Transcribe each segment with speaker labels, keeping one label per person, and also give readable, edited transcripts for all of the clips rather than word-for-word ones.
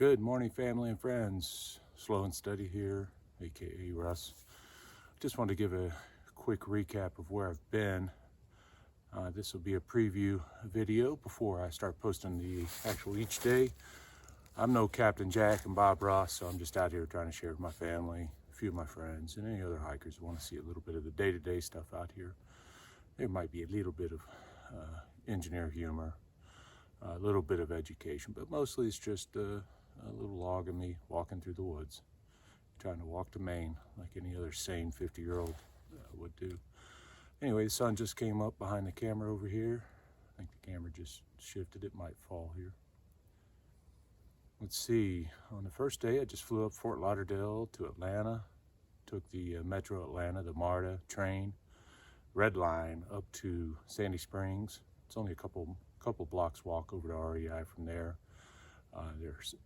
Speaker 1: Good morning, family and friends. Slow and Steady here, aka Russ. Just wanted to give a quick recap of where I've been. This will be a preview video before I start posting the actual each day. I'm no Captain Jack and Bob Ross, so I'm just out here trying to share with my family, a few of my friends, and any other hikers who want to see a little bit of the day-to-day stuff out here. There might be a little bit of engineer humor, a little bit of education, but mostly it's just a little log of me walking through the woods, trying to walk to Maine like any other sane 50-year-old would do. Anyway, the sun just came up behind the camera over here. I think the camera just shifted, it might fall here. Let's see, on the first day I just flew up Fort Lauderdale to Atlanta, took the Metro Atlanta, the MARTA train, red line up to Sandy Springs. It's only a couple blocks walk over to REI from there.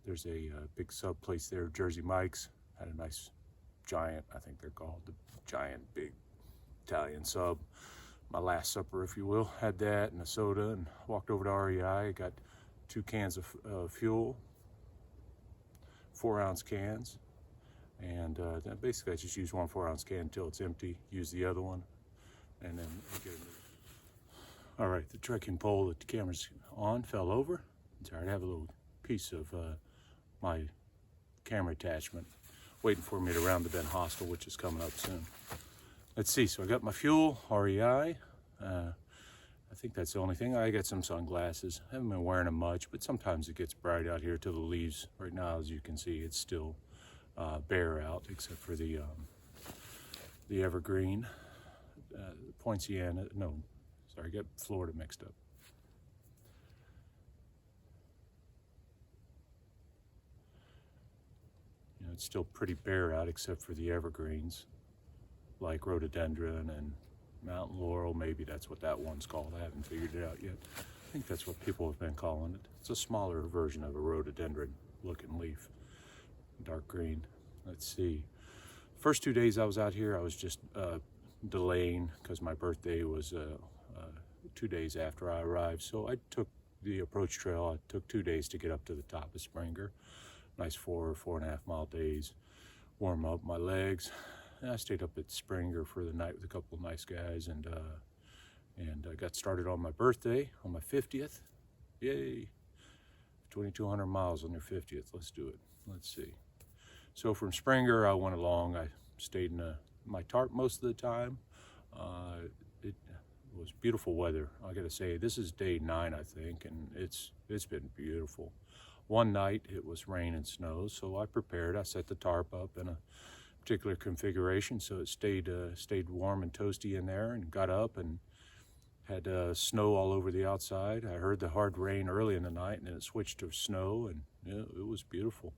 Speaker 1: There's a big sub place there, Jersey Mike's. Had a nice giant, I think they're called, the giant big Italian sub. My last supper, if you will. Had that and a soda and walked over to REI. Got 2 cans of fuel, 4-ounce cans. And then basically I just use one 4-ounce can until it's empty. Use the other one and then get a new. All right, the trekking pole that the camera's on fell over. Sorry, I have a little piece of my camera attachment waiting for me to round the bend hostel, which is coming up soon. Let's see, so I got my fuel, REI. I think that's the only thing. I got some sunglasses. I haven't been wearing them much, but sometimes it gets bright out here till the leaves. Right now, as you can see, it's still bare out, except for the evergreen, Poinciana, no, sorry, I got Florida mixed up. You know, it's still pretty bare out except for the evergreens, like rhododendron and mountain laurel. Maybe that's what that one's called. I haven't figured it out yet. I think that's what people have been calling it. It's a smaller version of a rhododendron looking leaf, dark green. Let's see. First 2 days I was out here, I was just delaying because my birthday was 2 days after I arrived. So I took the approach trail. I took 2 days to get up to the top of Springer. Nice 4.5 mile days. Warm up my legs. And I stayed up at Springer for the night with a couple of nice guys, and I got started on my birthday, on my 50th. Yay! 2,200 miles on your 50th. Let's do it. Let's see. So from Springer, I went along. I stayed in my tarp most of the time. It was beautiful weather. I gotta say, this is day 9, I think, and it's been beautiful. One night it was rain and snow, so I prepared. I set the tarp up in a particular configuration so it stayed warm and toasty in there, and got up and had snow all over the outside. I heard the hard rain early in the night, and then it switched to snow, and yeah, it was beautiful.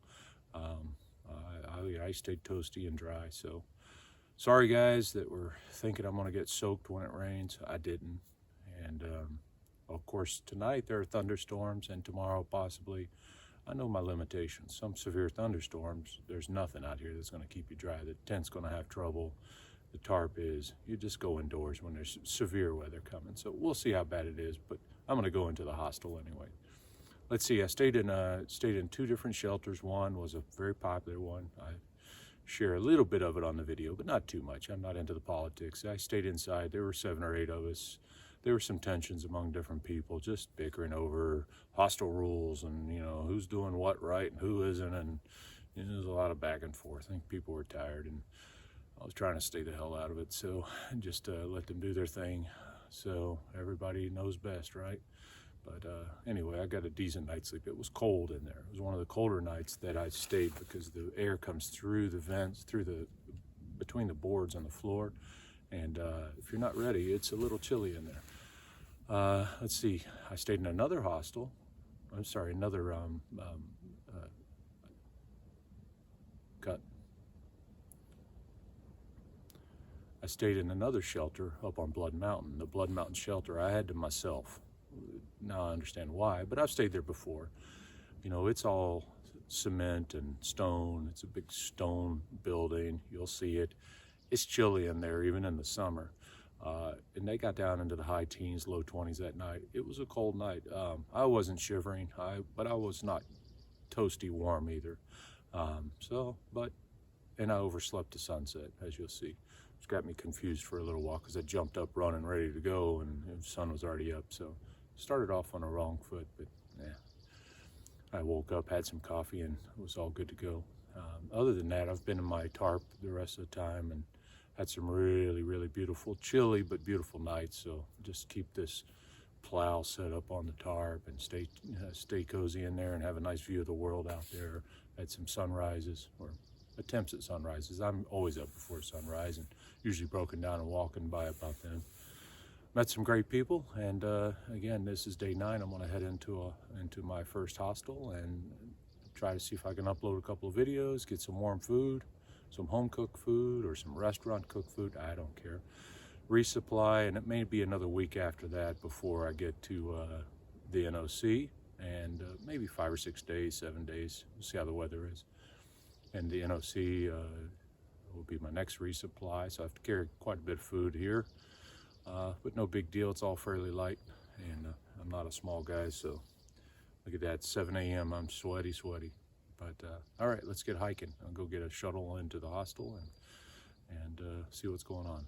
Speaker 1: I stayed toasty and dry, so sorry guys that were thinking I'm gonna get soaked when it rains. I didn't. And of course tonight there are thunderstorms, and tomorrow possibly. I know my limitations. Some severe thunderstorms, there's nothing out here that's gonna keep you dry. The tent's gonna have trouble. The tarp is. You just go indoors when there's severe weather coming. So we'll see how bad it is, but I'm gonna go into the hostel anyway. Let's see, I stayed in 2 different shelters. One was a very popular one. I share a little bit of it on the video, but not too much. I'm not into the politics. I stayed inside. There were 7 or 8 of us. There were some tensions among different people, just bickering over hostel rules and, you know, who's doing what right and who isn't. And you know, there's a lot of back and forth. I think people were tired, and I was trying to stay the hell out of it. So just let them do their thing. So everybody knows best, right? But anyway, I got a decent night's sleep. It was cold in there. It was one of the colder nights that I stayed because the air comes through the vents, between the boards on the floor. And if you're not ready, it's a little chilly in there. Let's see, I stayed in another hostel. I'm sorry, another I stayed in another shelter up on Blood Mountain. The Blood Mountain shelter I had to myself. Now I understand why, but I've stayed there before. You know, it's all cement and stone. It's a big stone building. You'll see it. It's chilly in there, even in the summer. And they got down into the high teens, low 20s that night. It was a cold night. I wasn't shivering, but I was not toasty warm either. And I overslept the sunset, as you'll see. It's got me confused for a little while because I jumped up running ready to go and the sun was already up. So started off on the wrong foot, but yeah. I woke up, had some coffee, and it was all good to go. Other than that, I've been in my tarp the rest of the time and had some really, really beautiful, chilly but beautiful nights. So just keep this plow set up on the tarp and stay cozy in there and have a nice view of the world out there. Had some sunrises, or attempts at sunrises. I'm always up before sunrise and usually broken down and walking by about then. Met some great people, and again, this is day 9. I'm going to head into my first hostel and try to see if I can upload a couple of videos, get some warm food, some home cooked food or some restaurant cooked food. I don't care. Resupply, and it may be another week after that before I get to the NOC, and maybe 5 or 6 days, 7 days. We'll see how the weather is. And the NOC will be my next resupply, so I have to carry quite a bit of food here. But no big deal, it's all fairly light, and I'm not a small guy, so look at that, 7 a.m., I'm sweaty. But all right, let's get hiking. I'll go get a shuttle into the hostel and see what's going on.